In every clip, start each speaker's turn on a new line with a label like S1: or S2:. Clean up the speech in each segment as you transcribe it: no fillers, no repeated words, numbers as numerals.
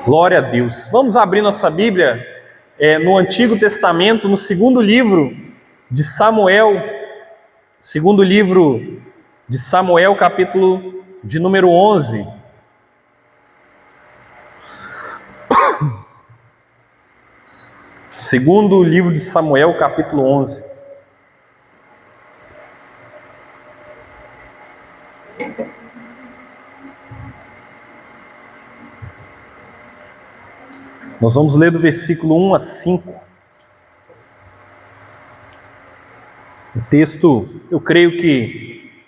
S1: Glória a Deus. Vamos abrir nossa Bíblia no Antigo Testamento, no segundo livro de Samuel, capítulo de número 11. Segundo livro de Samuel, capítulo 11. Nós vamos ler do versículo 1 a 5. O texto, eu creio que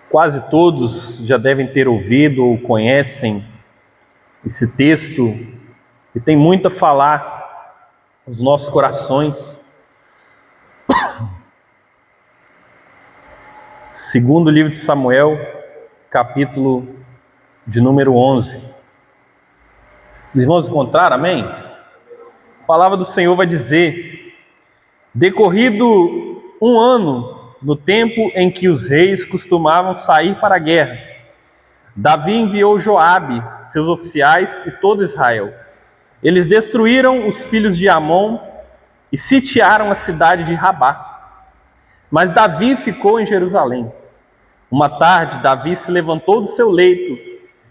S1: quase todos já devem ter ouvido ou conhecem esse texto, e tem muito a falar aos nossos corações. Segundo livro de Samuel, capítulo de número 11. Os irmãos encontraram, amém? A palavra do Senhor vai dizer: decorrido um ano, no tempo em que os reis costumavam sair para a guerra, Davi enviou Joabe, seus oficiais e todo Israel. Eles destruíram os filhos de Amon e sitiaram a cidade de Rabá. Mas Davi ficou em Jerusalém. Uma tarde, Davi se levantou do seu leito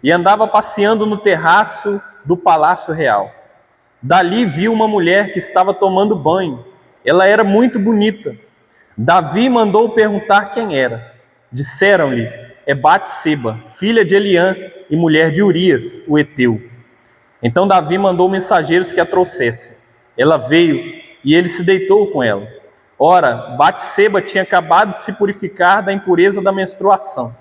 S1: e andava passeando no terraço do palácio real. Dali viu uma mulher que estava tomando banho. Ela era muito bonita. Davi mandou perguntar quem era. Disseram-lhe: é Batseba, filha de Eliã e mulher de Urias, o heteu. Então Davi mandou mensageiros que a trouxessem. Ela veio e ele se deitou com ela. Ora, Batseba tinha acabado de se purificar da impureza da menstruação.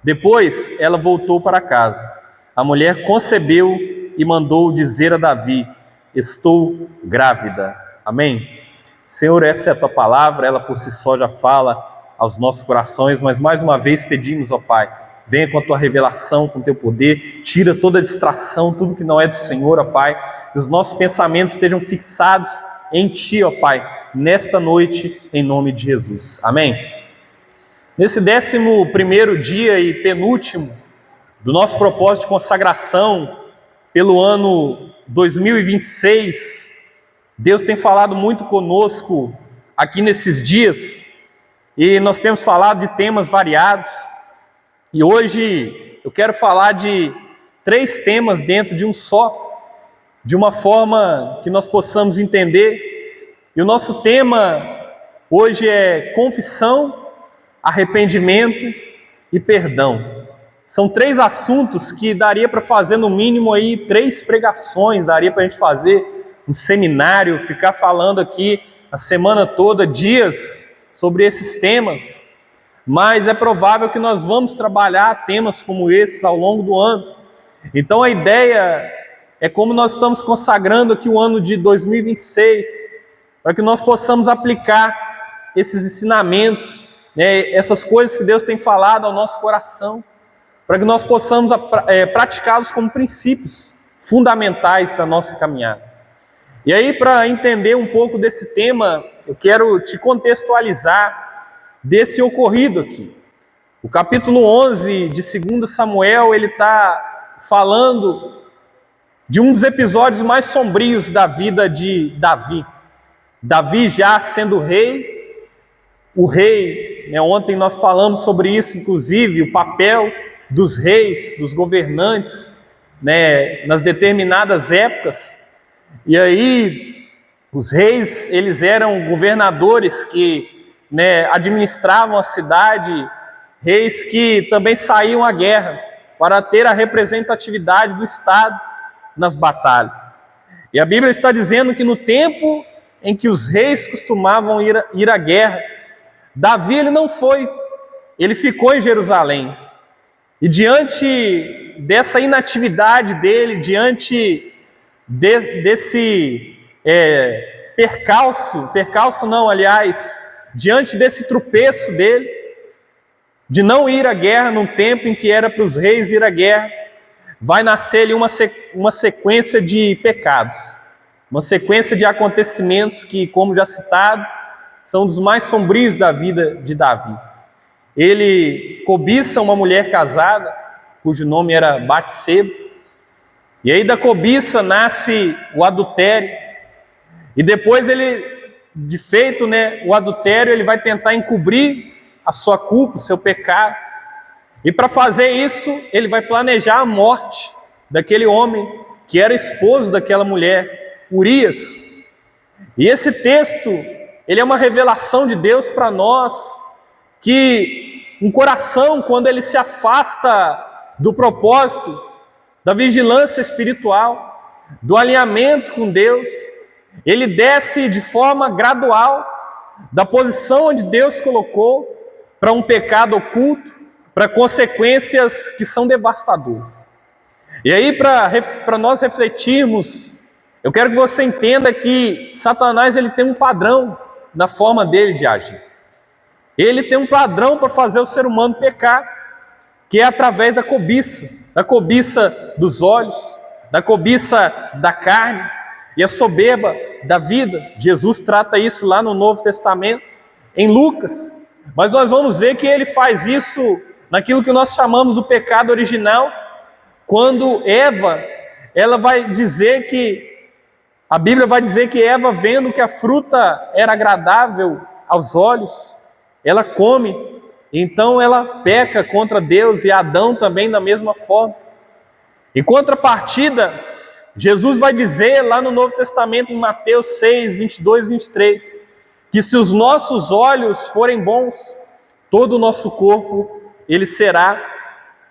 S1: Depois ela voltou para casa. A mulher concebeu e mandou dizer a Davi: estou grávida. Amém? Senhor, essa é a tua palavra, ela por si só já fala aos nossos corações, mas mais uma vez pedimos, ó Pai, venha com a tua revelação, com o teu poder, tira toda a distração, tudo que não é do Senhor, ó Pai, que os nossos pensamentos estejam fixados em ti, ó Pai, nesta noite, em nome de Jesus. Amém? Nesse 11º dia e penúltimo do nosso propósito de consagração pelo ano 2026, Deus tem falado muito conosco aqui nesses dias, e nós temos falado de temas variados, e hoje eu quero falar de 3 temas dentro de um só, de uma forma que nós possamos entender. E o nosso tema hoje é confissão, arrependimento e perdão. São 3 assuntos que daria para fazer no mínimo aí 3 pregações, daria para a gente fazer um seminário, ficar falando aqui a semana toda, dias, sobre esses temas. Mas é provável que nós vamos trabalhar temas como esses ao longo do ano. Então a ideia é, como nós estamos consagrando aqui o ano de 2026, para que nós possamos aplicar esses ensinamentos, essas coisas que Deus tem falado ao nosso coração, para que nós possamos praticá-los como princípios fundamentais da nossa caminhada. E aí, para entender um pouco desse tema, eu quero te contextualizar desse ocorrido aqui. O capítulo 11 de 2 Samuel, ele está falando de um dos episódios mais sombrios da vida de Davi. Davi já sendo rei, o rei, ontem nós falamos sobre isso, inclusive, o papel dos reis, dos governantes, nas determinadas épocas. E aí, os reis, eles eram governadores que administravam a cidade, reis que também saíam à guerra para ter a representatividade do Estado nas batalhas. E a Bíblia está dizendo que no tempo em que os reis costumavam ir à guerra, Davi ele não foi, ele ficou em Jerusalém. E diante dessa inatividade dele, diante desse diante desse tropeço dele, de não ir à guerra num tempo em que era para os reis ir à guerra, vai nascer ali uma sequência de pecados, uma sequência de acontecimentos que, como já citado, são dos mais sombrios da vida de Davi. Ele cobiça uma mulher casada, cujo nome era Batseba, E aí da cobiça nasce o adultério. E depois ele, de feito, né, o adultério, ele vai tentar encobrir a sua culpa, o seu pecado. E para fazer isso, ele vai planejar a morte daquele homem que era esposo daquela mulher, Urias. E esse texto, ele é uma revelação de Deus para nós, que um coração, quando ele se afasta do propósito, da vigilância espiritual, do alinhamento com Deus, ele desce de forma gradual da posição onde Deus colocou para um pecado oculto, para consequências que são devastadoras. E aí, para nós refletirmos, eu quero que você entenda que Satanás ele tem um padrão na forma dele de agir. Ele tem um padrão para fazer o ser humano pecar, que é através da cobiça dos olhos, da cobiça da carne e a soberba da vida. Jesus trata isso lá no Novo Testamento, em Lucas. Mas nós vamos ver que ele faz isso naquilo que nós chamamos do pecado original, quando Eva, ela vai dizer que, a Bíblia vai dizer que Eva, vendo que a fruta era agradável aos olhos, ela come, então ela peca contra Deus, e Adão também da mesma forma. Em contrapartida, Jesus vai dizer lá no Novo Testamento, em Mateus 6, 22, 23, que se os nossos olhos forem bons, todo o nosso corpo, ele será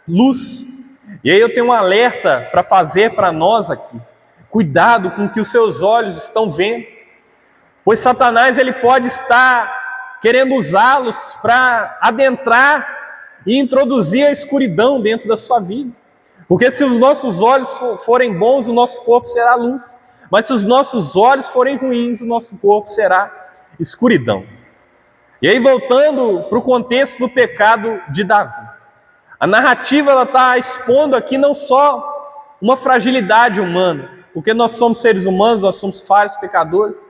S1: luz. E aí eu tenho um alerta para fazer para nós aqui. Cuidado com o que os seus olhos estão vendo, pois Satanás ele pode estar querendo usá-los para adentrar e introduzir a escuridão dentro da sua vida. Porque se os nossos olhos forem bons, o nosso corpo será luz. Mas se os nossos olhos forem ruins, o nosso corpo será escuridão. E aí, voltando para o contexto do pecado de Davi, a narrativa está expondo aqui não só uma fragilidade humana, porque nós somos seres humanos, nós somos falhos, pecadores,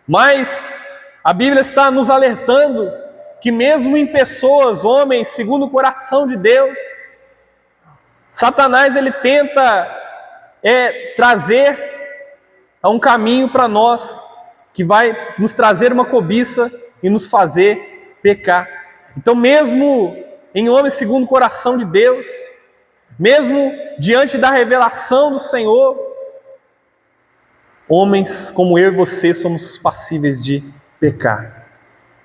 S1: mas a Bíblia está nos alertando que mesmo em pessoas, homens, segundo o coração de Deus, Satanás ele tenta trazer a um caminho para nós, que vai nos trazer uma cobiça e nos fazer pecar. Então, mesmo em homens segundo o coração de Deus, mesmo diante da revelação do Senhor, homens como eu e você somos passíveis de pecar.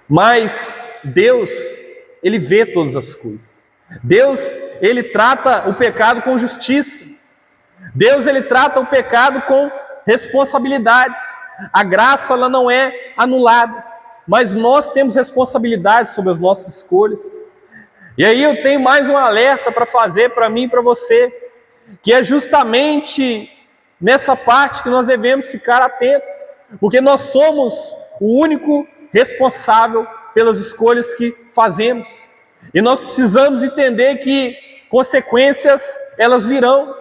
S1: Mas Deus, ele vê todas as coisas. Deus, ele trata o pecado com justiça. Deus, ele trata o pecado com responsabilidades. A graça, ela não é anulada, mas nós temos responsabilidade sobre as nossas escolhas. E aí eu tenho mais um alerta para fazer para mim e para você, que é justamente nessa parte que nós devemos ficar atentos, porque nós somos o único responsável pelas escolhas que fazemos. E nós precisamos entender que consequências, elas virão,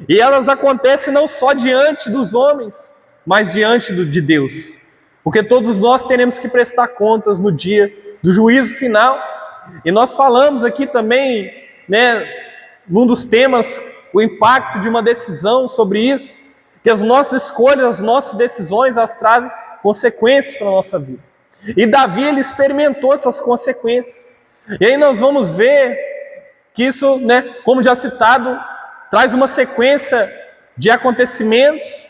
S1: e elas acontecem não só diante dos homens, mas diante de Deus. Porque todos nós teremos que prestar contas no dia do juízo final. E nós falamos aqui também, num dos temas, o impacto de uma decisão sobre isso, que as nossas escolhas, as nossas decisões, elas trazem consequências para a nossa vida. E Davi, ele experimentou essas consequências. E aí nós vamos ver que isso, como já citado, traz uma sequência de acontecimentos,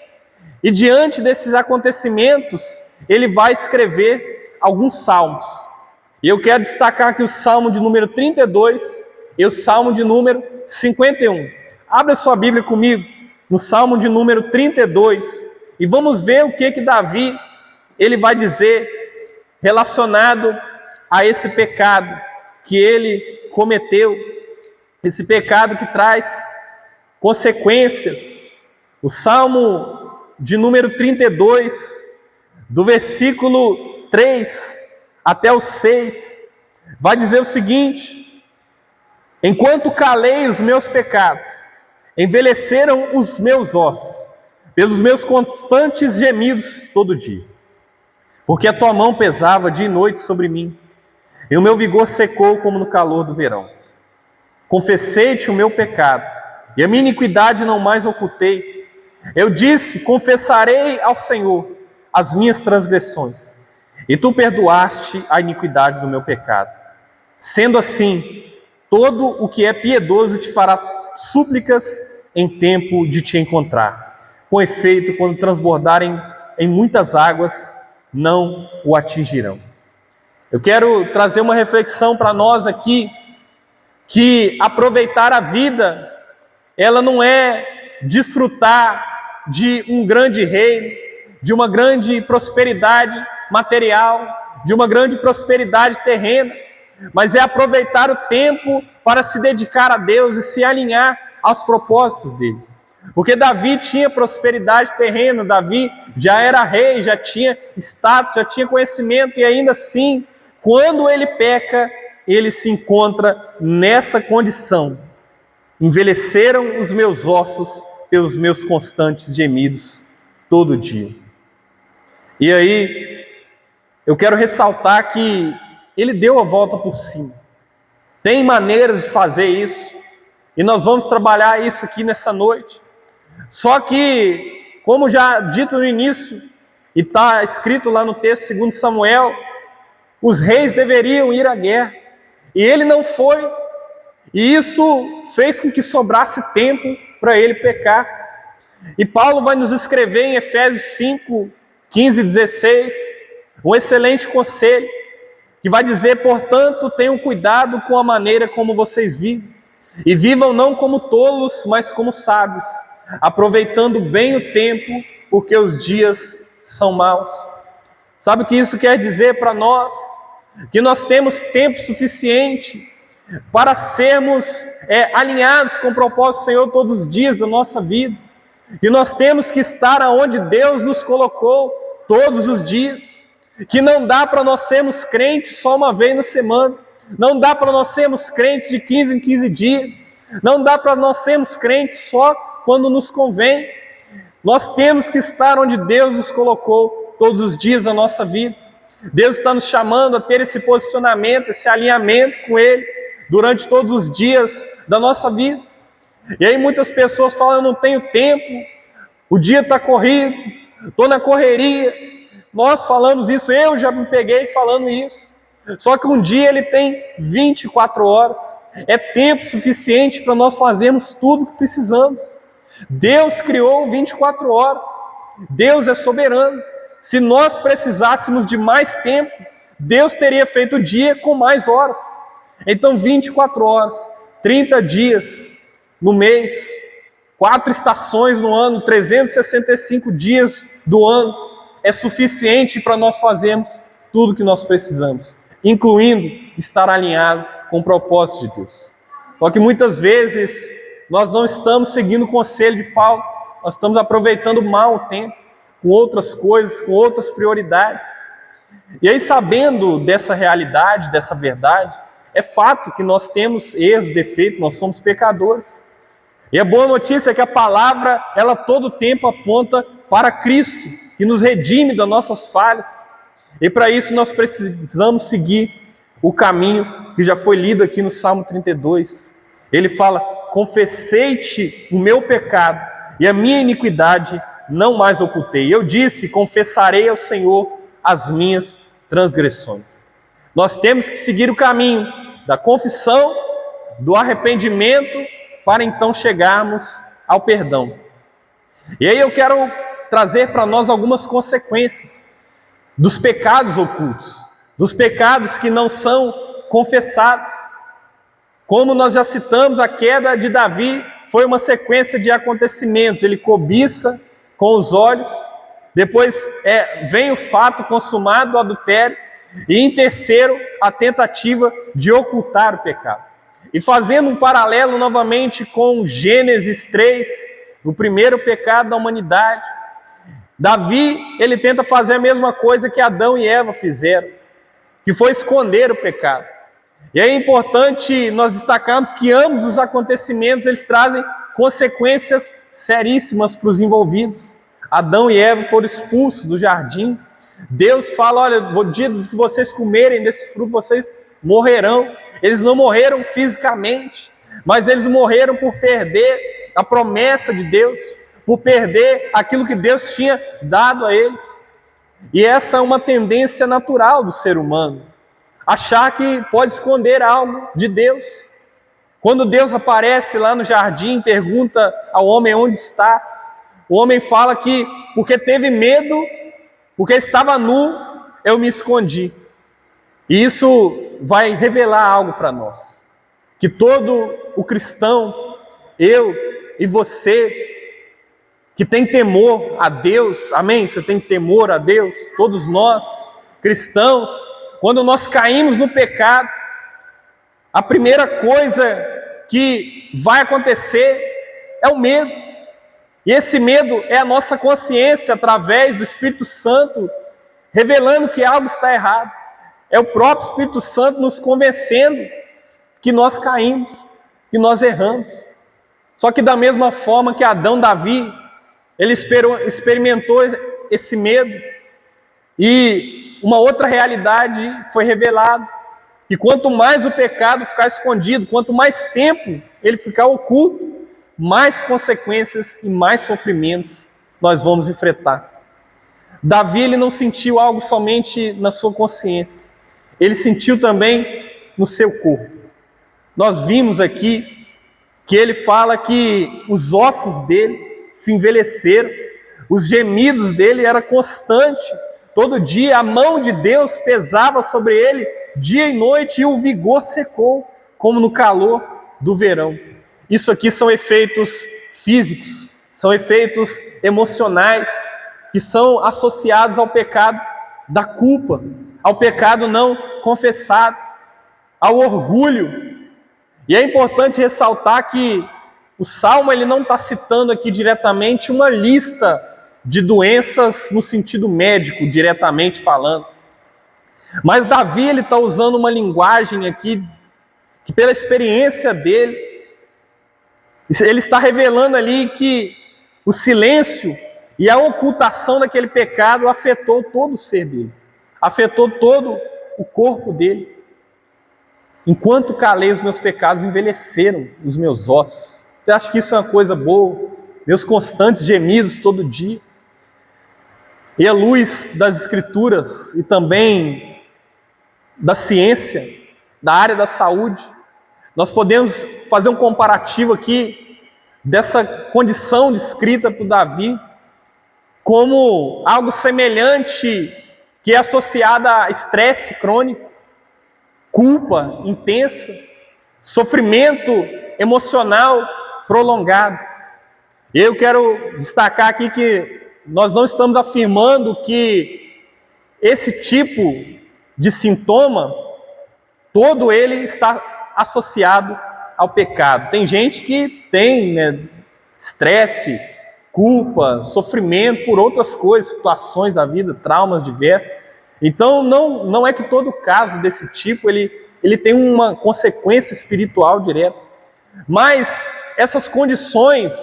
S1: e diante desses acontecimentos, ele vai escrever alguns salmos. E eu quero destacar aqui o Salmo de número 32 e o Salmo de número 51. Abra sua Bíblia comigo no Salmo de número 32 e vamos ver o que Davi ele vai dizer relacionado a esse pecado que ele cometeu, esse pecado que traz consequências. O Salmo de número 32, do versículo 3 até o 6, vai dizer o seguinte: enquanto calei os meus pecados, envelheceram os meus ossos, pelos meus constantes gemidos todo dia. Porque a tua mão pesava dia e noite sobre mim, e o meu vigor secou como no calor do verão. Confessei-te o meu pecado, e a minha iniquidade não mais ocultei. Eu disse: confessarei ao Senhor as minhas transgressões, e tu perdoaste a iniquidade do meu pecado. Sendo assim, todo o que é piedoso te fará súplicas em tempo de te encontrar. Com efeito, quando transbordarem em muitas águas, não o atingirão. Eu quero trazer uma reflexão para nós aqui, que aproveitar a vida, ela não é desfrutar de um grande reino, de uma grande prosperidade material, de uma grande prosperidade terrena, mas é aproveitar o tempo para se dedicar a Deus e se alinhar aos propósitos dele. Porque Davi tinha prosperidade terrena, Davi já era rei, já tinha status, já tinha conhecimento, e ainda assim, quando ele peca, ele se encontra nessa condição. Envelheceram os meus ossos pelos meus constantes gemidos todo dia. E aí, eu quero ressaltar que ele deu a volta por cima. Tem maneiras de fazer isso, e nós vamos trabalhar isso aqui nessa noite. Só que, como já dito no início, e está escrito lá no texto 2 Samuel, os reis deveriam ir à guerra, e ele não foi, e isso fez com que sobrasse tempo para ele pecar. E Paulo vai nos escrever em Efésios 5, 15 e 16, um excelente conselho, que vai dizer: portanto, tenham cuidado com a maneira como vocês vivem, e vivam não como tolos, mas como sábios, aproveitando bem o tempo, porque os dias são maus. Sabe o que isso quer dizer para nós? Que nós temos tempo suficiente para sermos alinhados com o propósito do Senhor todos os dias da nossa vida. E nós temos que estar aonde Deus nos colocou todos os dias. Que não dá para nós sermos crentes só uma vez na semana. Não dá para nós sermos crentes de 15 em 15 dias. Não dá para nós sermos crentes só quando nos convém. Nós temos que estar onde Deus nos colocou todos os dias da nossa vida. Deus está nos chamando a ter esse posicionamento, esse alinhamento com Ele durante todos os dias da nossa vida. E aí muitas pessoas falam: eu não tenho tempo, o dia está corrido, estou na correria. Nós falamos isso, eu já me peguei falando isso. Só que um dia ele tem 24 horas, é tempo suficiente para nós fazermos tudo o que precisamos. Deus criou 24 horas, Deus é soberano. Se nós precisássemos de mais tempo, Deus teria feito o dia com mais horas. Então 24 horas, 30 dias no mês, 4 estações no ano, 365 dias do ano, é suficiente para nós fazermos tudo o que nós precisamos, incluindo estar alinhado com o propósito de Deus. Só que muitas vezes nós não estamos seguindo o conselho de Paulo, nós estamos aproveitando mal o tempo, com outras coisas, com outras prioridades. E aí, sabendo dessa realidade, dessa verdade, é fato que nós temos erros, defeitos, nós somos pecadores. E a boa notícia é que a palavra, ela todo tempo aponta para Cristo, que nos redime das nossas falhas. E para isso nós precisamos seguir o caminho que já foi lido aqui no Salmo 32. Ele fala: confessei-te o meu pecado e a minha iniquidade não mais ocultei. Eu disse: confessarei ao Senhor as minhas transgressões. Nós temos que seguir o caminho da confissão, do arrependimento, para então chegarmos ao perdão. E aí eu quero trazer para nós algumas consequências dos pecados ocultos, dos pecados que não são confessados. Como nós já citamos, a queda de Davi foi uma sequência de acontecimentos. Ele cobiça com os olhos, depois vem o fato consumado do adultério, e em terceiro, a tentativa de ocultar o pecado. E fazendo um paralelo novamente com Gênesis 3, o primeiro pecado da humanidade, Davi, ele tenta fazer a mesma coisa que Adão e Eva fizeram, que foi esconder o pecado. E é importante nós destacarmos que ambos os acontecimentos, eles trazem consequências seríssimas para os envolvidos. Adão e Eva foram expulsos do jardim. Deus fala: olha, no dia que vocês comerem desse fruto, vocês morrerão. Eles não morreram fisicamente, mas eles morreram por perder a promessa de Deus, por perder aquilo que Deus tinha dado a eles. E essa é uma tendência natural do ser humano, achar que pode esconder algo de Deus. Quando Deus aparece lá no jardim, pergunta ao homem: onde estás? O homem fala que porque teve medo, porque estava nu, eu me escondi. E isso vai revelar algo para nós, que todo o cristão, eu e você, que tem temor a Deus, amém? Você tem temor a Deus? Todos nós, cristãos, quando nós caímos no pecado, a primeira coisa que vai acontecer é o medo. E esse medo é a nossa consciência, através do Espírito Santo, revelando que algo está errado. É o próprio Espírito Santo nos convencendo que nós caímos, que nós erramos. Só que da mesma forma que Adão, Davi, ele experimentou esse medo, e uma outra realidade foi revelada, que quanto mais o pecado ficar escondido, quanto mais tempo ele ficar oculto, mais consequências e mais sofrimentos nós vamos enfrentar. Davi, ele não sentiu algo somente na sua consciência, ele sentiu também no seu corpo. Nós vimos aqui que ele fala que os ossos dele se envelheceram, os gemidos dele eram constantes, todo dia a mão de Deus pesava sobre ele, dia e noite, e o vigor secou, como no calor do verão. Isso aqui são efeitos físicos, são efeitos emocionais, que são associados ao pecado da culpa, ao pecado não confessado, ao orgulho. E é importante ressaltar que o Salmo ele não está citando aqui diretamente uma lista de doenças no sentido médico, diretamente falando. Mas Davi ele está usando uma linguagem aqui que, pela experiência dele, ele está revelando ali que o silêncio e a ocultação daquele pecado afetou todo o ser dele, afetou todo o corpo dele. Enquanto calei os meus pecados, envelheceram os meus ossos. Você acha que isso é uma coisa boa? Meus constantes gemidos todo dia. E à luz das Escrituras e também da ciência, da área da saúde, nós podemos fazer um comparativo aqui dessa condição descrita por Davi como algo semelhante que é associado a estresse crônico, culpa intensa, sofrimento emocional prolongado. Eu quero destacar aqui que nós não estamos afirmando que esse tipo de sintoma, todo ele está associado ao pecado. Tem gente que tem estresse, culpa, sofrimento por outras coisas, situações da vida, traumas diversos. Então não é que todo caso desse tipo ele tem uma consequência espiritual direta. Mas essas condições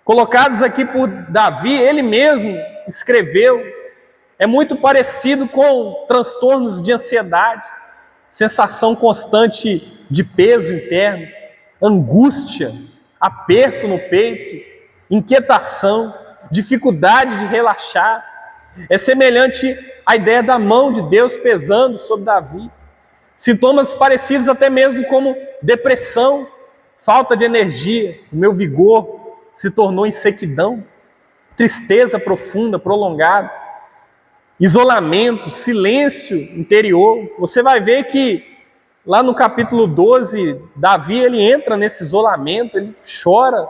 S1: colocadas aqui por Davi, ele mesmo escreveu, é muito parecido com transtornos de ansiedade, sensação constante de peso interno, angústia, aperto no peito, inquietação, dificuldade de relaxar. É semelhante à ideia da mão de Deus pesando sobre Davi. Sintomas parecidos até mesmo como depressão, falta de energia, o meu vigor se tornou em sequidão, tristeza profunda, prolongada, isolamento, silêncio interior. Você vai ver que lá no capítulo 12, Davi ele entra nesse isolamento, ele chora,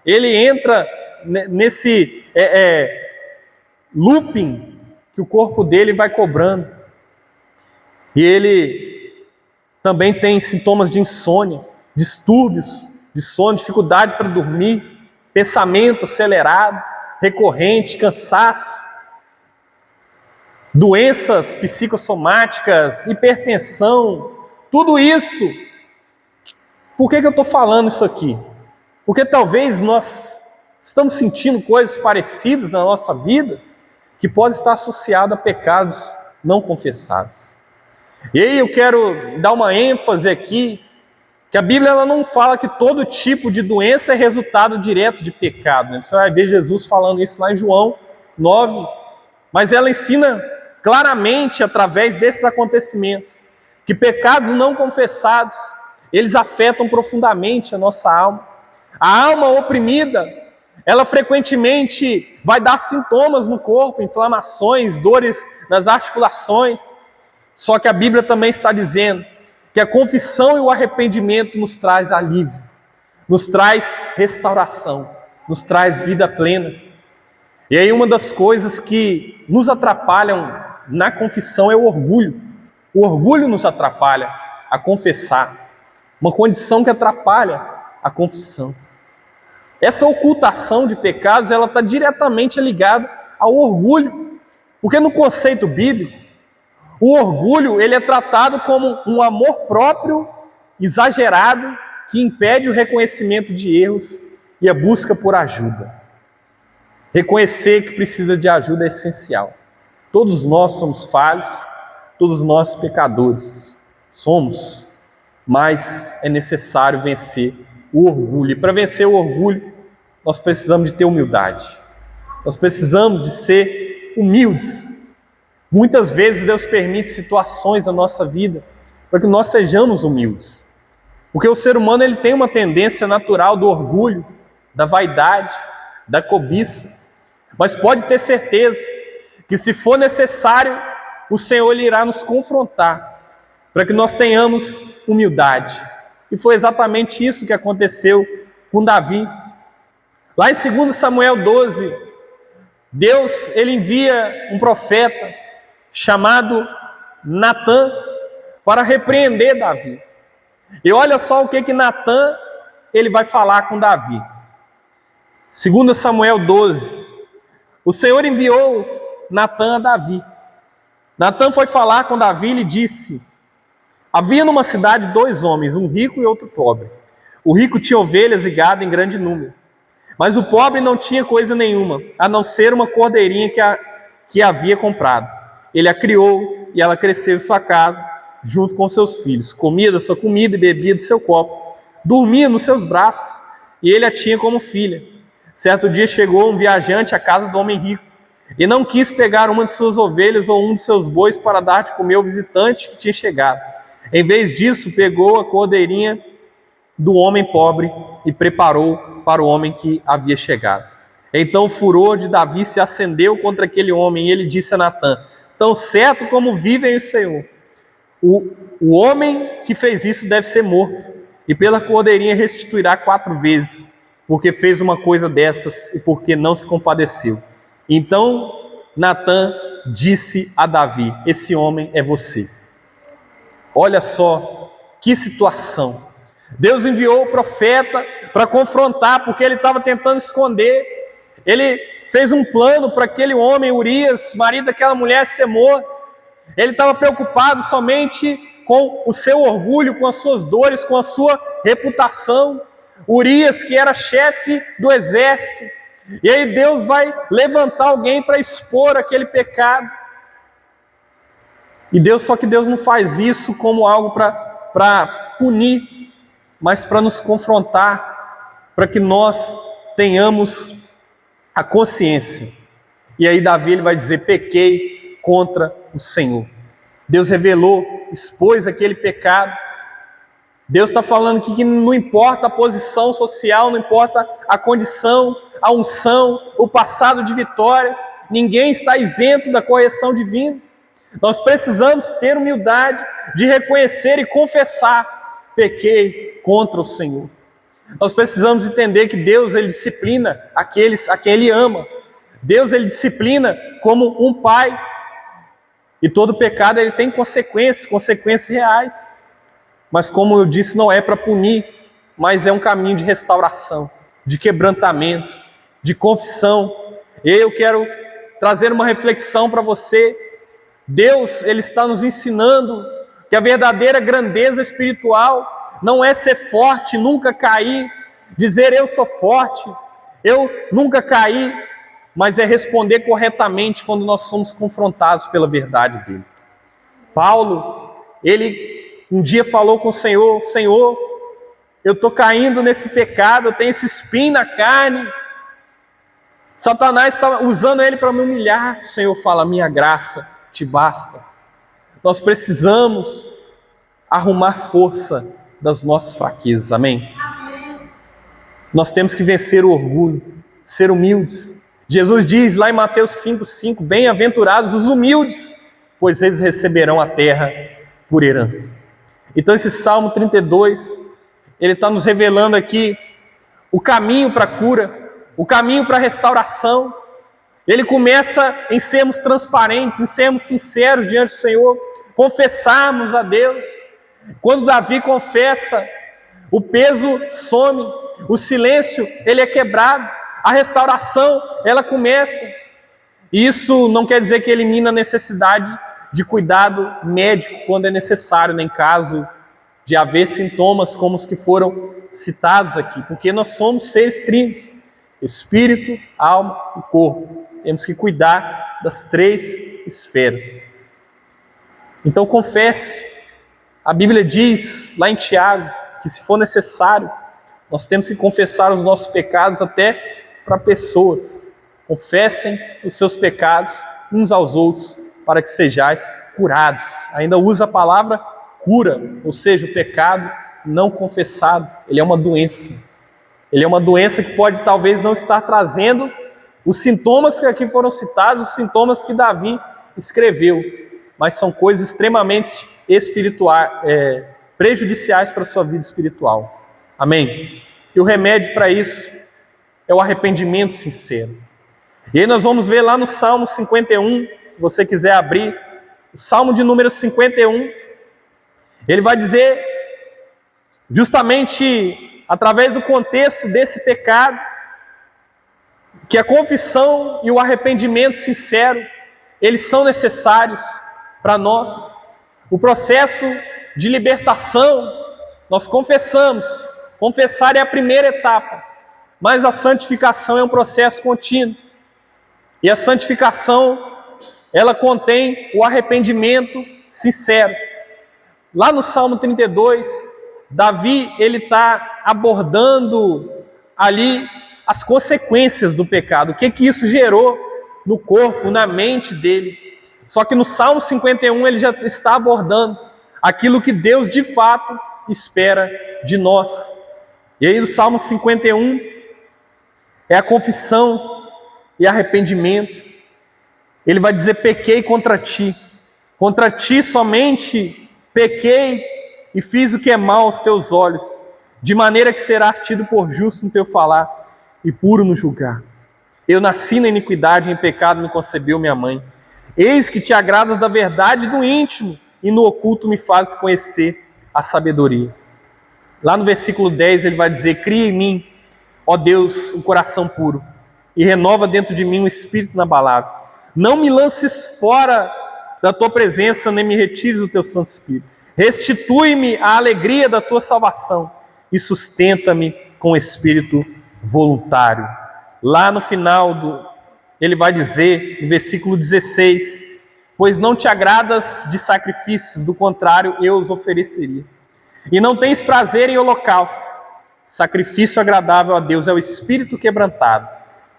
S1: ele entra nesse looping que o corpo dele vai cobrando. E ele também tem sintomas de insônia, distúrbios de sono, dificuldade para dormir, pensamento acelerado, recorrente, cansaço, doenças psicossomáticas, hipertensão, tudo isso. Por que eu estou falando isso aqui? Porque talvez nós estamos sentindo coisas parecidas na nossa vida que podem estar associadas a pecados não confessados. E aí eu quero dar uma ênfase aqui Que a Bíblia ela não fala que todo tipo de doença é resultado direto de pecado, né? Você vai ver Jesus falando isso lá em João 9, mas ela ensina claramente através desses acontecimentos que pecados não confessados, eles afetam profundamente a nossa alma. A alma oprimida, ela frequentemente vai dar sintomas no corpo, inflamações, dores nas articulações. Só que a Bíblia também está dizendo que a confissão e o arrependimento nos traz alívio, nos traz restauração, nos traz vida plena. E aí uma das coisas que nos atrapalham na confissão é o orgulho. O orgulho nos atrapalha a confessar, uma condição que atrapalha a confissão. Essa ocultação de pecados, ela está diretamente ligada ao orgulho, porque no conceito bíblico, o orgulho ele é tratado como um amor próprio exagerado que impede o reconhecimento de erros e a busca por ajuda. Reconhecer que precisa de ajuda é essencial. Todos nós somos falhos, todos nós pecadores. Somos, mas é necessário vencer o orgulho. E para vencer o orgulho, nós precisamos de ter humildade. Nós precisamos de ser humildes. Muitas vezes Deus permite situações na nossa vida para que nós sejamos humildes. Porque o ser humano ele tem uma tendência natural do orgulho, da vaidade, da cobiça. Mas pode ter certeza que se for necessário, o Senhor ele irá nos confrontar para que nós tenhamos humildade. E foi exatamente isso que aconteceu com Davi. Lá em 2 Samuel 12, Deus ele envia um profeta chamado Natã para repreender Davi. E olha só o que Natã ele vai falar com Davi. 2 Samuel 12. O Senhor enviou Natã a Davi. Natã foi falar com Davi e lhe disse: havia numa cidade 2 homens, um rico e outro pobre. O rico tinha ovelhas e gado em grande número, mas o pobre não tinha coisa nenhuma, a não ser uma cordeirinha que havia comprado. Ele a criou e ela cresceu em sua casa, junto com seus filhos. Comia da sua comida e bebia do seu copo. Dormia nos seus braços e ele a tinha como filha. Certo dia chegou um viajante à casa do homem rico e não quis pegar uma de suas ovelhas ou um de seus bois para dar de comer ao visitante que tinha chegado. Em vez disso, pegou a cordeirinha do homem pobre e preparou para o homem que havia chegado. Então o furor de Davi se acendeu contra aquele homem e ele disse a Natã: tão certo como vive o Senhor, o homem que fez isso deve ser morto, e pela cordeirinha restituirá 4 vezes, porque fez uma coisa dessas e porque não se compadeceu. Então Natã disse a Davi: esse homem é você. Olha só que situação. Deus enviou o profeta para confrontar, porque ele estava tentando esconder. Ele fez um plano para aquele homem, Urias, marido daquela mulher, ser morto. Ele estava preocupado somente com o seu orgulho, com as suas dores, com a sua reputação. Urias, que era chefe do exército. E aí Deus vai levantar alguém para expor aquele pecado. Só que Deus não faz isso como algo para punir, mas para nos confrontar, para que nós tenhamos a consciência. E aí Davi ele vai dizer: pequei contra o Senhor. Deus revelou, expôs aquele pecado. Deus está falando aqui que não importa a posição social, não importa a condição, a unção, o passado de vitórias, ninguém está isento da correção divina. Nós precisamos ter humildade de reconhecer e confessar: pequei contra o Senhor. Nós precisamos entender que Deus ele disciplina aqueles a quem Ele ama. Deus ele disciplina como um pai. E todo pecado ele tem consequências reais. Mas como eu disse, não é para punir, mas é um caminho de restauração, de quebrantamento, de confissão. E eu quero trazer uma reflexão para você. Deus ele está nos ensinando que a verdadeira grandeza espiritual não é ser forte, nunca cair, dizer eu sou forte, eu nunca caí, mas é responder corretamente quando nós somos confrontados pela verdade dele. Paulo, ele um dia falou com o Senhor: Senhor, eu estou caindo nesse pecado, eu tenho esse espinho na carne. Satanás está usando ele para me humilhar. O Senhor fala, minha graça te basta. Nós precisamos arrumar força das nossas fraquezas, amém? Nós temos que vencer o orgulho, ser humildes. Jesus diz lá em Mateus 5,5, bem-aventurados os humildes, pois eles receberão a terra por herança. Então esse Salmo 32, ele está nos revelando aqui o caminho para a cura, o caminho para a restauração. Ele começa em sermos transparentes, em sermos sinceros diante do Senhor, confessarmos a Deus. Quando Davi confessa, o peso some, o silêncio ele é quebrado, a restauração ela começa. E isso não quer dizer que elimina a necessidade de cuidado médico quando é necessário, nem caso de haver sintomas como os que foram citados aqui, porque nós somos seres tríunicos, espírito, alma e corpo. Temos que cuidar das 3 esferas. Então confesse. A Bíblia diz lá em Tiago que se for necessário, nós temos que confessar os nossos pecados até para pessoas. Confessem os seus pecados uns aos outros para que sejais curados. Ainda usa a palavra cura, ou seja, o pecado não confessado, ele é uma doença. Ele é uma doença que pode talvez não estar trazendo os sintomas que aqui foram citados, os sintomas que Davi escreveu, mas são coisas extremamente prejudiciais para a sua vida espiritual. Amém? E o remédio para isso é o arrependimento sincero. E aí nós vamos ver lá no Salmo 51, se você quiser abrir, o Salmo de número 51, ele vai dizer, justamente através do contexto desse pecado, que a confissão e o arrependimento sincero, eles são necessários para nós. O processo de libertação, nós confessamos. Confessar é a primeira etapa, mas a santificação é um processo contínuo. E a santificação, ela contém o arrependimento sincero. Lá no Salmo 32, Davi, ele está abordando ali as consequências do pecado. O que isso gerou no corpo, na mente dele. Só que no Salmo 51 ele já está abordando aquilo que Deus de fato espera de nós. E aí no Salmo 51 é a confissão e arrependimento. Ele vai dizer, pequei contra ti somente pequei e fiz o que é mal aos teus olhos, de maneira que serás tido por justo no teu falar e puro no julgar. Eu nasci na iniquidade, em pecado me concebeu minha mãe. Eis que te agradas da verdade do íntimo, e no oculto me fazes conhecer a sabedoria. Lá no versículo 10 ele vai dizer, cria em mim, ó Deus, um coração puro, e renova dentro de mim um espírito inabalável. Não me lances fora da tua presença, nem me retires o teu Santo Espírito. Restitui-me a alegria da tua salvação, e sustenta-me com espírito voluntário. Lá no final ele vai dizer, no versículo 16, pois não te agradas de sacrifícios, do contrário eu os ofereceria. E não tens prazer em holocaustos. Sacrifício agradável a Deus é o espírito quebrantado,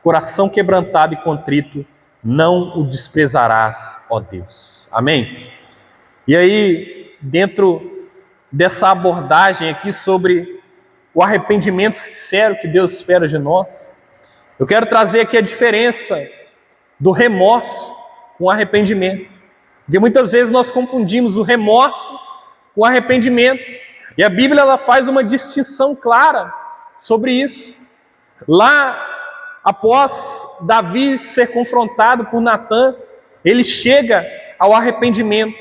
S1: coração quebrantado e contrito, não o desprezarás, ó Deus. Amém? E aí, dentro dessa abordagem aqui sobre o arrependimento sincero que Deus espera de nós, eu quero trazer aqui a diferença do remorso com arrependimento. Porque muitas vezes nós confundimos o remorso com arrependimento. E a Bíblia ela faz uma distinção clara sobre isso. Lá, após Davi ser confrontado por Natã, ele chega ao arrependimento.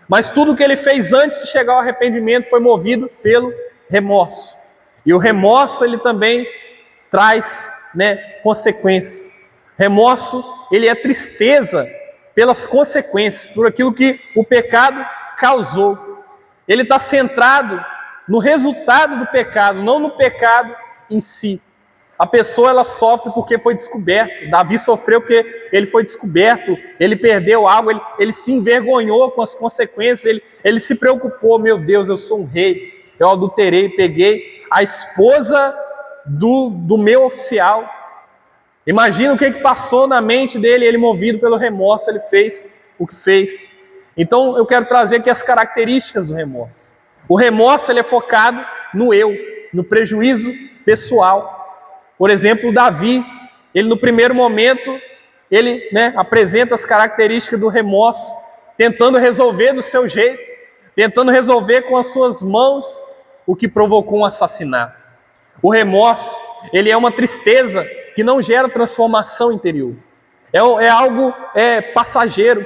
S1: Mas tudo que ele fez antes de chegar ao arrependimento foi movido pelo remorso. E o remorso ele também traz consequências. Remorso, ele é tristeza pelas consequências, por aquilo que o pecado causou. Ele está centrado no resultado do pecado, não no pecado em si. A pessoa ela sofre porque foi descoberto. Davi sofreu porque ele foi descoberto, ele perdeu algo, ele se envergonhou com as consequências, ele se preocupou, meu Deus, eu sou um rei, eu adulterei, peguei a esposa do meu oficial. Imagina o que passou na mente dele, ele movido pelo remorso, ele fez o que fez. Então eu quero trazer aqui as características do remorso. O remorso ele é focado no eu, no prejuízo pessoal. Por exemplo, Davi, ele no primeiro momento, ele apresenta as características do remorso, tentando resolver do seu jeito, tentando resolver com as suas mãos o que provocou um assassinato. O remorso, ele é uma tristeza que não gera transformação interior. É algo passageiro,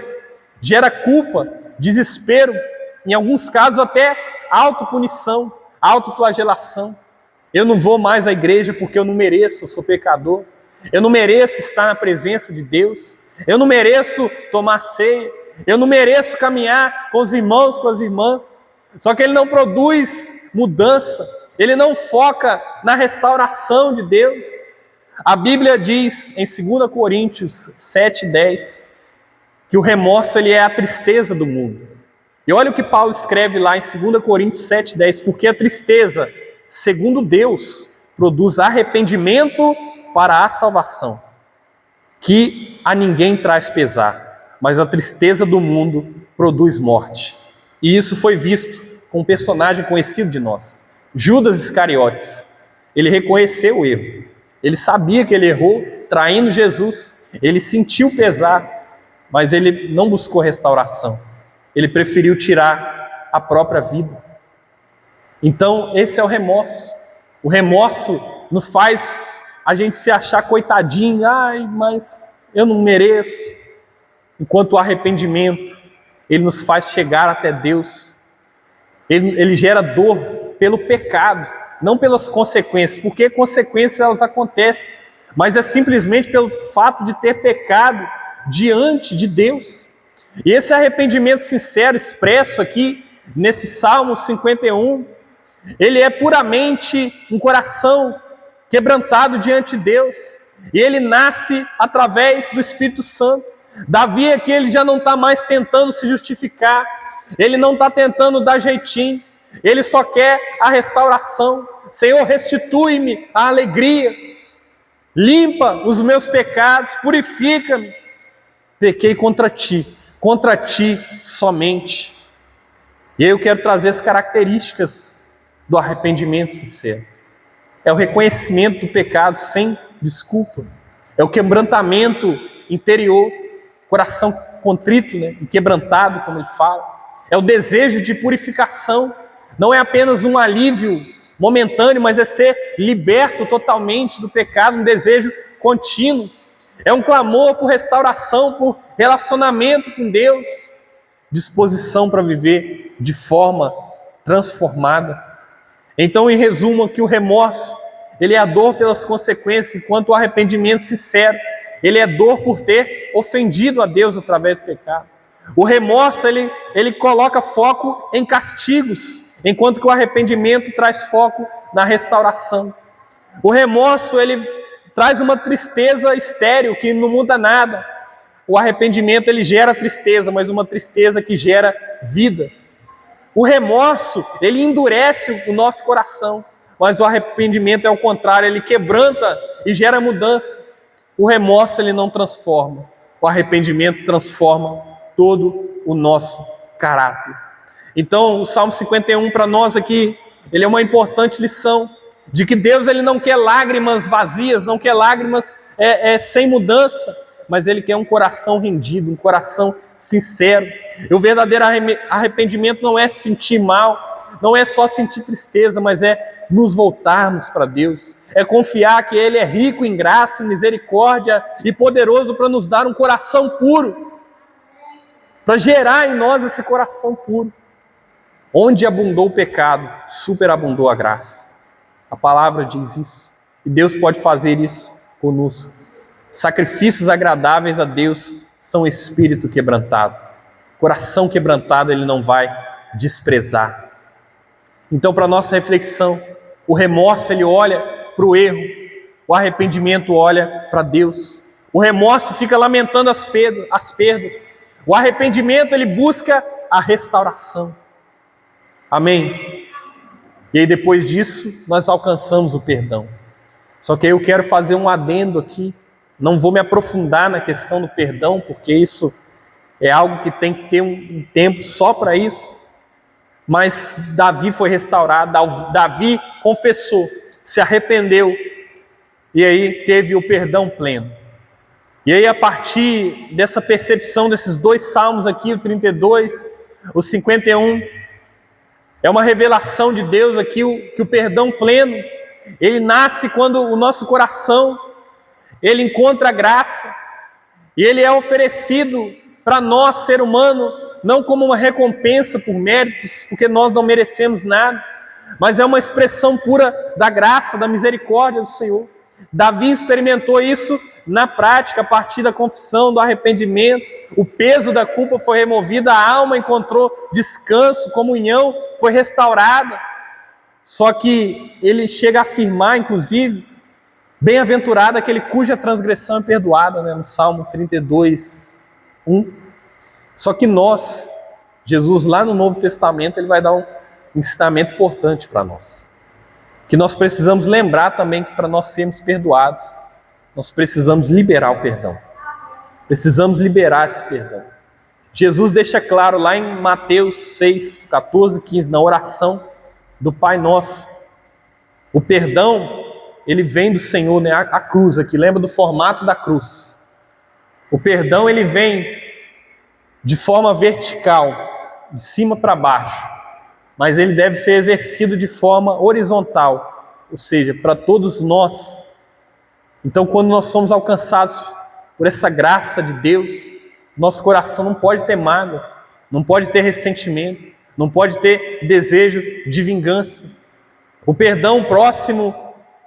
S1: gera culpa, desespero, em alguns casos até autopunição, autoflagelação. Eu não vou mais à igreja porque eu não mereço, eu sou pecador. Eu não mereço estar na presença de Deus. Eu não mereço tomar ceia. Eu não mereço caminhar com os irmãos, com as irmãs. Só que ele não produz mudança. Ele não foca na restauração de Deus. A Bíblia diz em 2 Coríntios 7:10 que o remorso ele é a tristeza do mundo. E olha o que Paulo escreve lá em 2 Coríntios 7:10, porque a tristeza, segundo Deus, produz arrependimento para a salvação, que a ninguém traz pesar, mas a tristeza do mundo produz morte. E isso foi visto com um personagem conhecido de nós, Judas Iscariotes. Ele reconheceu o erro, ele sabia que ele errou, traindo Jesus, ele sentiu pesar, mas ele não buscou restauração, ele preferiu tirar a própria vida. Então esse é o remorso. O remorso nos faz a gente se achar coitadinho, mas eu não mereço. Enquanto o arrependimento, ele nos faz chegar até Deus. Ele gera dor pelo pecado, não pelas consequências, porque consequências elas acontecem, mas é simplesmente pelo fato de ter pecado diante de Deus. E esse arrependimento sincero expresso aqui nesse Salmo 51, ele é puramente um coração quebrantado diante de Deus, e ele nasce através do Espírito Santo. Davi aqui ele já não está mais tentando se justificar, ele não está tentando dar jeitinho, ele só quer a restauração. Senhor, restitui-me a alegria, limpa os meus pecados, purifica-me. Pequei contra ti somente. E aí eu quero trazer as características do arrependimento sincero. É o reconhecimento do pecado sem desculpa. É o quebrantamento interior, coração contrito, e quebrantado, como ele fala. É o desejo de purificação. Não é apenas um alívio momentâneo, mas é ser liberto totalmente do pecado, um desejo contínuo. É um clamor por restauração, por relacionamento com Deus, disposição para viver de forma transformada. Então, em resumo, aqui o remorso, ele é a dor pelas consequências, enquanto o arrependimento sincero, ele é dor por ter ofendido a Deus através do pecado. O remorso, ele coloca foco em castigos, enquanto que o arrependimento traz foco na restauração. O remorso, ele traz uma tristeza estéril, que não muda nada. O arrependimento, ele gera tristeza, mas uma tristeza que gera vida. O remorso, ele endurece o nosso coração, mas o arrependimento é o contrário, ele quebranta e gera mudança. O remorso, ele não transforma, o arrependimento transforma todo o nosso caráter. Então, o Salmo 51 para nós aqui, ele é uma importante lição, de que Deus ele não quer lágrimas vazias, não quer lágrimas sem mudança, mas Ele quer um coração rendido, um coração sincero. E o verdadeiro arrependimento não é sentir mal, não é só sentir tristeza, mas é nos voltarmos para Deus, é confiar que Ele é rico em graça, em misericórdia e poderoso para nos dar um coração puro, para gerar em nós esse coração puro. Onde abundou o pecado, superabundou a graça. A palavra diz isso, e Deus pode fazer isso conosco. Sacrifícios agradáveis a Deus são espírito quebrantado. Coração quebrantado Ele não vai desprezar. Então, para nossa reflexão, o remorso ele olha para o erro, o arrependimento olha para Deus. O remorso fica lamentando as perdas. O arrependimento ele busca a restauração. Amém? E aí depois disso, nós alcançamos o perdão. Só que aí eu quero fazer um adendo aqui. Não vou me aprofundar na questão do perdão, porque isso é algo que tem que ter um tempo só para isso. Mas Davi foi restaurado, Davi confessou, se arrependeu, e aí teve o perdão pleno. E aí, a partir dessa percepção desses dois salmos aqui, o 32, o 51, é uma revelação de Deus aqui, que o perdão pleno, ele nasce quando o nosso coração, ele encontra graça, e ele é oferecido para nós, ser humano, não como uma recompensa por méritos, porque nós não merecemos nada, mas é uma expressão pura da graça, da misericórdia do Senhor. Davi experimentou isso na prática, a partir da confissão, do arrependimento. O peso da culpa foi removido, a alma encontrou descanso, comunhão foi restaurada. Só que ele chega a afirmar, inclusive, bem-aventurado aquele cuja transgressão é perdoada, no Salmo 32, 1. Só que nós, Jesus lá no Novo Testamento, ele vai dar um ensinamento importante para nós. Que nós precisamos lembrar também que para nós sermos perdoados, nós precisamos liberar o perdão. Precisamos liberar esse perdão. Jesus deixa claro lá em Mateus 6, 14, 15, na oração do Pai Nosso. O perdão, ele vem do Senhor, a cruz aqui, lembra do formato da cruz. O perdão, ele vem de forma vertical, de cima para baixo, mas ele deve ser exercido de forma horizontal, ou seja, para todos nós. Então, quando nós somos alcançados por essa graça de Deus, nosso coração não pode ter mágoa, não pode ter ressentimento, não pode ter desejo de vingança. O perdão próximo,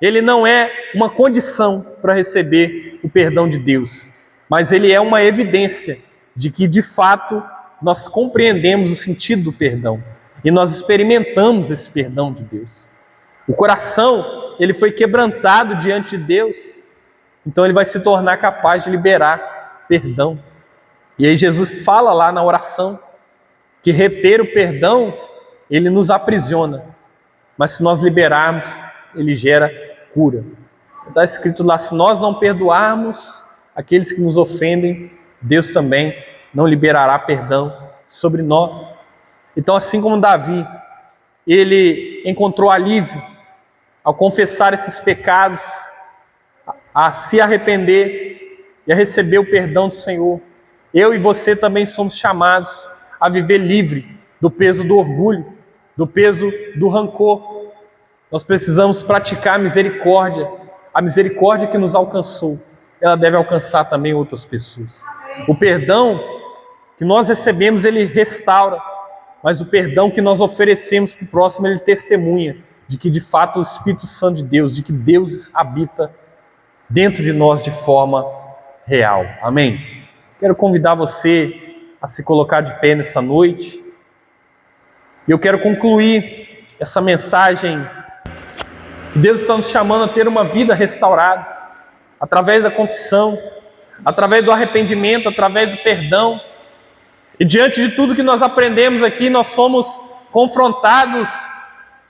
S1: ele não é uma condição para receber o perdão de Deus, mas ele é uma evidência de que, de fato, nós compreendemos o sentido do perdão e nós experimentamos esse perdão de Deus. O coração, ele foi quebrantado diante de Deus, então ele vai se tornar capaz de liberar perdão. E aí Jesus fala lá na oração que reter o perdão, ele nos aprisiona, mas se nós liberarmos, ele gera cura. Está escrito lá, se nós não perdoarmos aqueles que nos ofendem, Deus também não liberará perdão sobre nós. Então, assim como Davi, ele encontrou alívio ao confessar esses pecados, a se arrepender e a receber o perdão do Senhor, eu e você também somos chamados a viver livre do peso do orgulho, do peso do rancor. Nós precisamos praticar a misericórdia que nos alcançou, ela deve alcançar também outras pessoas. O perdão que nós recebemos, ele restaura, mas o perdão que nós oferecemos para o próximo, ele testemunha de que de fato o Espírito Santo de Deus, de que Deus habita dentro de nós de forma real. Amém? Quero convidar você a se colocar de pé nessa noite. E eu quero concluir essa mensagem que Deus está nos chamando a ter uma vida restaurada, através da confissão, através do arrependimento, através do perdão. E diante de tudo que nós aprendemos aqui, nós somos confrontados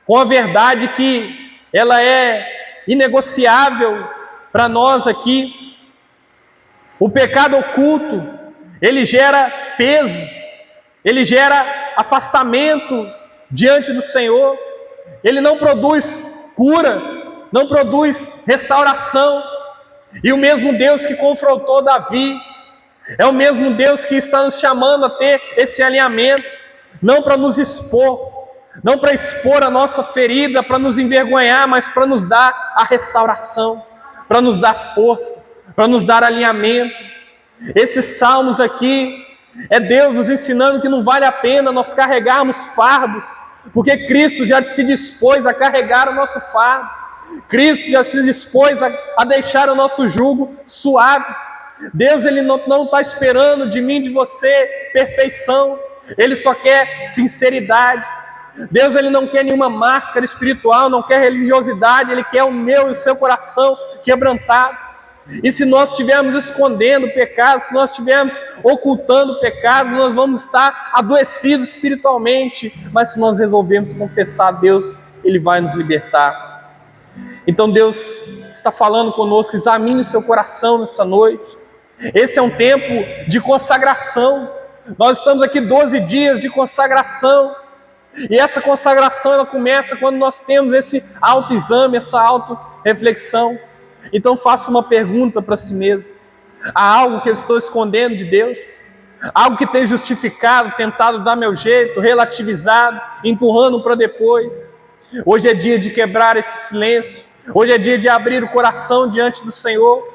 S1: com a verdade que ela é inegociável para nós aqui. O pecado oculto, ele gera peso, ele gera afastamento diante do Senhor, ele não produz cura, não produz restauração. E o mesmo Deus que confrontou Davi é o mesmo Deus que está nos chamando a ter esse alinhamento, não para nos expor, não para expor a nossa ferida, para nos envergonhar, mas para nos dar a restauração, para nos dar força, para nos dar alinhamento. Esses salmos aqui é Deus nos ensinando que não vale a pena nós carregarmos fardos, porque Cristo já se dispôs a carregar o nosso fardo. Cristo já se dispôs a deixar o nosso jugo suave. Deus, ele não está esperando de mim, de você, perfeição. Ele só quer sinceridade. Deus, ele não quer nenhuma máscara espiritual, não quer religiosidade. Ele quer o meu e o seu coração quebrantado. E se nós estivermos escondendo pecados, se nós estivermos ocultando pecados, nós vamos estar adoecidos espiritualmente. Mas se nós resolvermos confessar a Deus, Ele vai nos libertar. Então Deus está falando conosco, examine o seu coração nessa noite. Esse é um tempo de consagração. Nós estamos aqui 12 dias de consagração. E essa consagração ela começa quando nós temos esse autoexame, essa autorreflexão. Então faça uma pergunta para si mesmo. Há algo que eu estou escondendo de Deus? Algo que tem justificado, tentado dar meu jeito, relativizado, empurrando para depois? Hoje é dia de quebrar esse silêncio. Hoje é dia de abrir o coração diante do Senhor.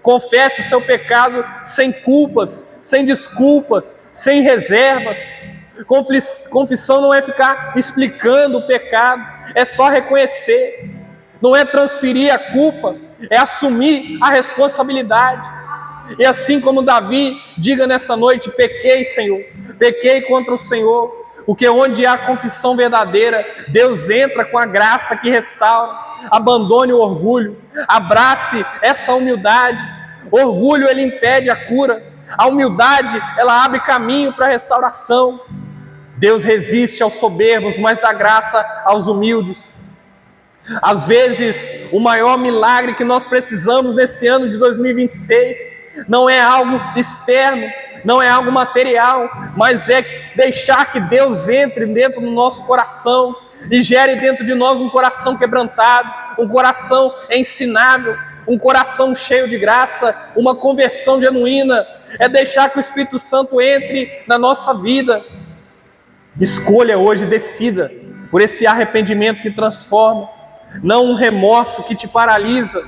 S1: Confesse o seu pecado sem culpas, sem desculpas, sem reservas. Confissão não é ficar explicando o pecado, é só reconhecer. Não é transferir a culpa, é assumir a responsabilidade. E assim como Davi, diga nessa noite: pequei, Senhor, pequei contra o Senhor. Porque onde há confissão verdadeira, Deus entra com a graça que restaura. Abandone o orgulho, abrace essa humildade. O orgulho, ele impede a cura. A humildade, ela abre caminho para a restauração. Deus resiste aos soberbos, mas dá graça aos humildes. Às vezes, o maior milagre que nós precisamos nesse ano de 2026 não é algo externo, não é algo material, mas é deixar que Deus entre dentro do nosso coração e gere dentro de nós um coração quebrantado, um coração ensinável, um coração cheio de graça, uma conversão genuína. É deixar que o Espírito Santo entre na nossa vida. Escolha hoje, decida por esse arrependimento que transforma, não um remorso que te paralisa.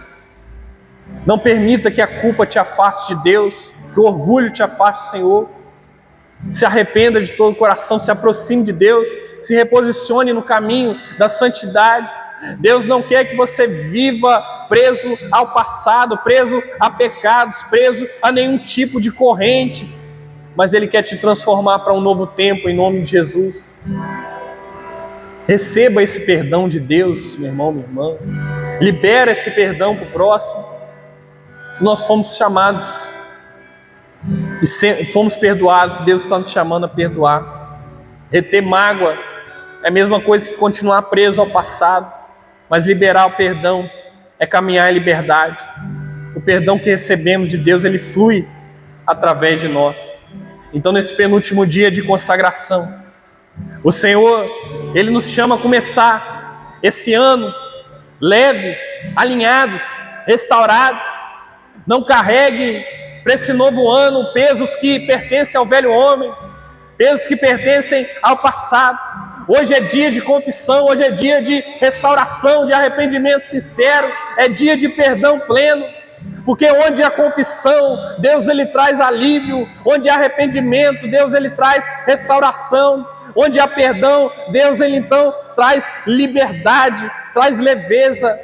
S1: Não permita que a culpa te afaste de Deus, que o orgulho te afaste do Senhor. Se arrependa de todo o coração, se aproxime de Deus, se reposicione no caminho da santidade. Deus não quer que você viva preso ao passado, preso a pecados, preso a nenhum tipo de correntes, mas Ele quer te transformar para um novo tempo, em nome de Jesus. Receba esse perdão de Deus, meu irmão, minha irmã. Libera esse perdão para o próximo. Se nós fomos chamados e fomos perdoados, Deus está nos chamando a perdoar. Reter mágoa é a mesma coisa que continuar preso ao passado, mas liberar o perdão é caminhar em liberdade. O perdão que recebemos de Deus, ele flui através de nós. Então, nesse penúltimo dia de consagração, o Senhor, Ele nos chama a começar esse ano leve, alinhados, restaurados. Não carregue para esse novo ano pesos que pertencem ao velho homem, pesos que pertencem ao passado. Hoje é dia de confissão, hoje é dia de restauração, de arrependimento sincero, é dia de perdão pleno. Porque onde há confissão, Deus ele traz alívio. Onde há arrependimento, Deus ele traz restauração. Onde há perdão, Deus ele então traz liberdade, traz leveza.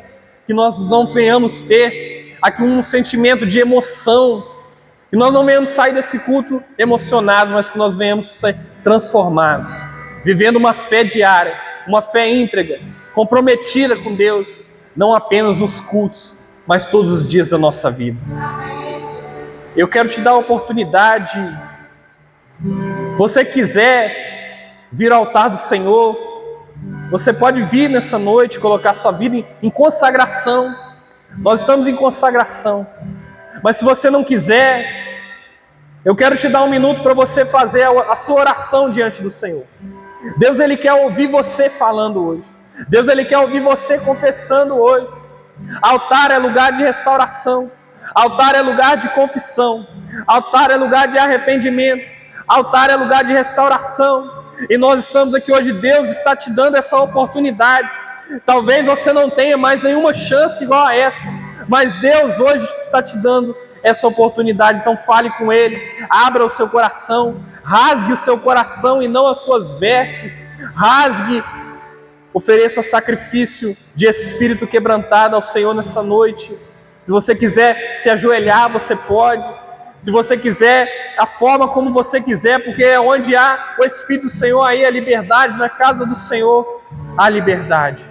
S1: Que nós não venhamos ter aqui um sentimento de emoção, que nós não venhamos sair desse culto emocionados, mas que nós venhamos ser transformados, vivendo uma fé diária, uma fé íntegra, comprometida com Deus, não apenas nos cultos, mas todos os dias da nossa vida. Eu quero te dar a oportunidade, você quiser vir ao altar do Senhor, você pode vir nessa noite, colocar sua vida em consagração. Nós estamos em consagração. Mas se você não quiser, eu quero te dar um minuto para você fazer a sua oração diante do Senhor. Deus ele quer ouvir você falando hoje. Deus ele quer ouvir você confessando hoje. Altar é lugar de restauração. Altar é lugar de confissão. Altar é lugar de arrependimento. Altar é lugar de restauração. E nós estamos aqui hoje, Deus está te dando essa oportunidade. Talvez você não tenha mais nenhuma chance igual a essa, mas Deus hoje está te dando essa oportunidade. Então fale com Ele, abra o seu coração, rasgue o seu coração e não as suas vestes, rasgue, ofereça sacrifício de espírito quebrantado ao Senhor nessa noite. Se você quiser se ajoelhar, você pode. Se você quiser, a forma como você quiser, porque é onde há o Espírito do Senhor, aí a liberdade, na casa do Senhor, há liberdade.